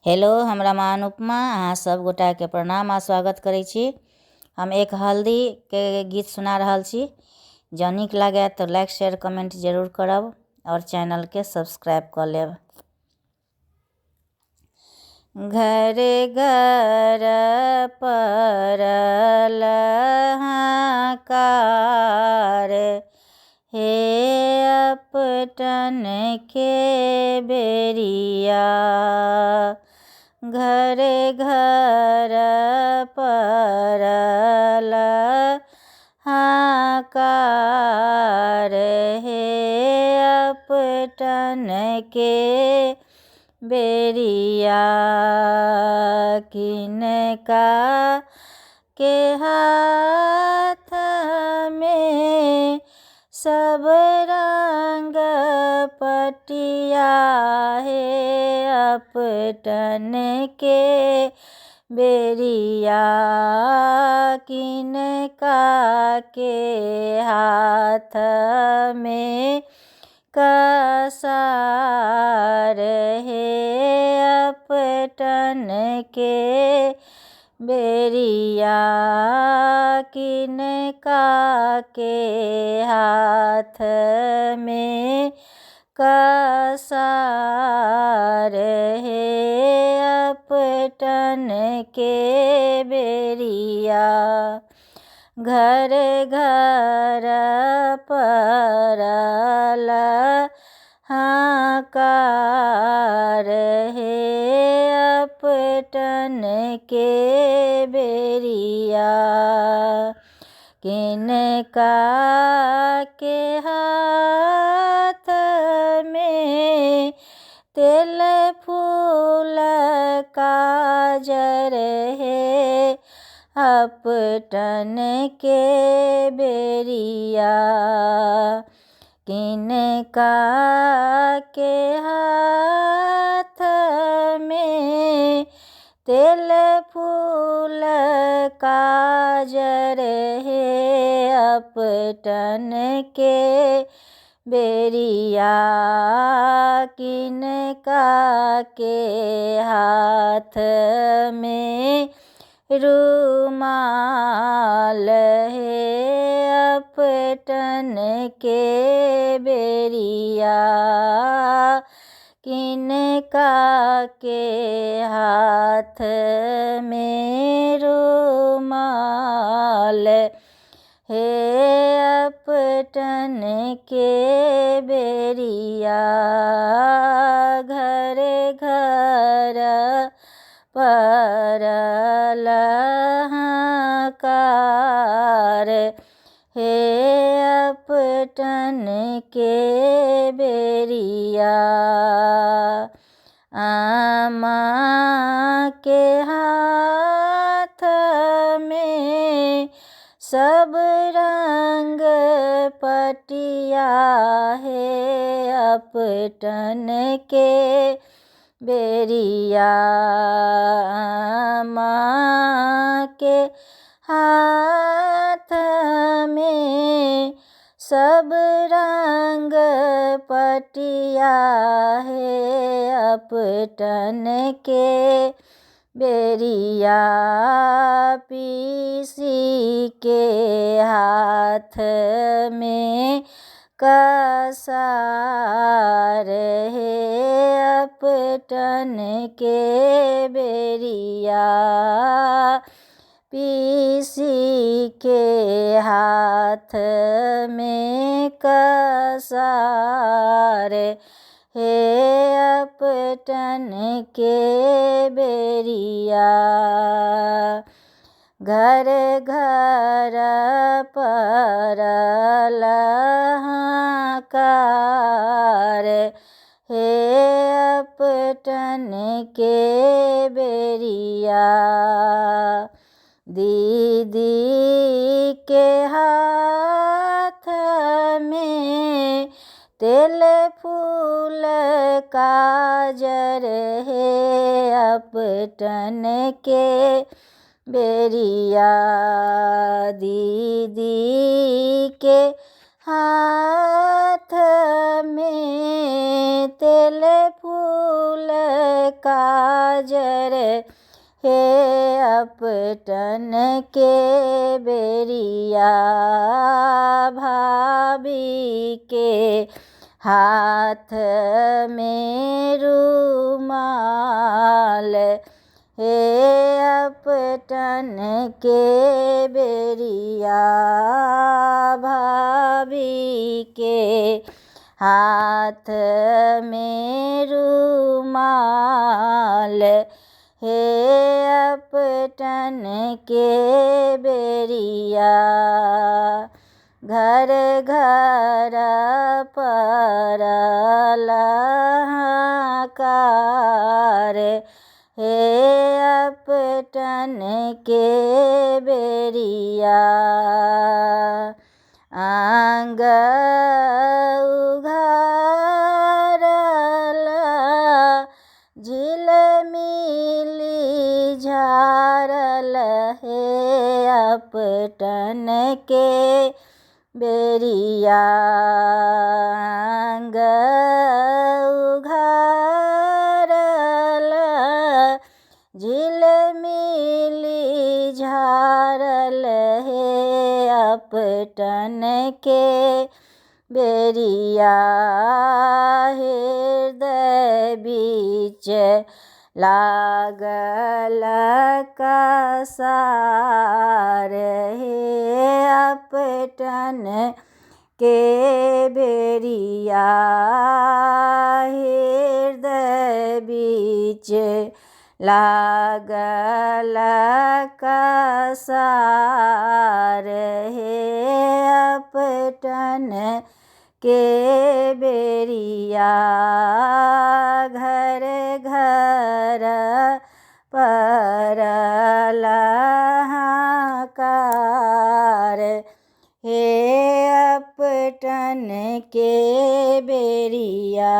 Hello, हमरा माँ अनुपमा अहाँ सब गोटा के प्रणाम आ स्वागत करै छी। हम एक हल्दी के गीत सुना रहल छी। जँ नीक लागे तो लाइक शेयर कमेंट जरूर करब और चैनल के सब्सक्राइब कर लेब। घर घर परल हाहाकार, हे अपटन के बेरिया। घर घर परल हाहाकार, हे अपटन के बेरिया। किनका के हाथ में सब रंग पटिया, हे अपटन के बेरिया। किनका के हाथ में कसार, हे अपटन के बेरिया। किनका के हाथ में कसार, हे अपटन के बेरिया। घर घर परल हाहाकार, हे अपटन के बेरिया। किनका के हाथ में तेल फूल काजर, हे अपटन के बेरिया। किनका के हाथ में तेल फूल काजर, हे अपटन के बेरिया। किनका के हाथ में रुमाल, हे अपटन के बेरिया। किनका के हाथ में रुमाल, हे अपटन के बेरिया। घर घर परल हाहाकार, हे अपटन के बेरिया। आमा के हाथ में सब रंग पटिया, हे अपटन के बेरिया। आमा के हाथ में सब रंग पटिया, हे अपटन के बेरिया। पीसी के हाथ में कसार, हे अपटन के बेरिया। पीसी के हाथ में कसार, हे अपटन के बेरिया। घर घर परल हाहाकार, हे अपटन के बेरिया। दीदी के हाथ में तेल फूल काजर, हे अपटन के बेरिया। दीदी के हाथ में तेल फूल काजर हे अपटन के बेरिया भाभी के हाथ में रुमाल हे अपटन के बेरिया भाभी के हाथ में रुमाल हे अपटन के बेरिया घर घर परल हाहाकार हे अपटन के बेरिया आंग उघारल झिलमिली झारल हे अपटन के बेरिया आंग उघारल झिलमिली झारल हे अपटन के बेरिया हृदय बीच लागल कसार हे अपटन के बेरिया हृदय बीच लागल कसार हे अपटन के बेरिया घर घर परल हाहाकार हे अपटन के बेरिया।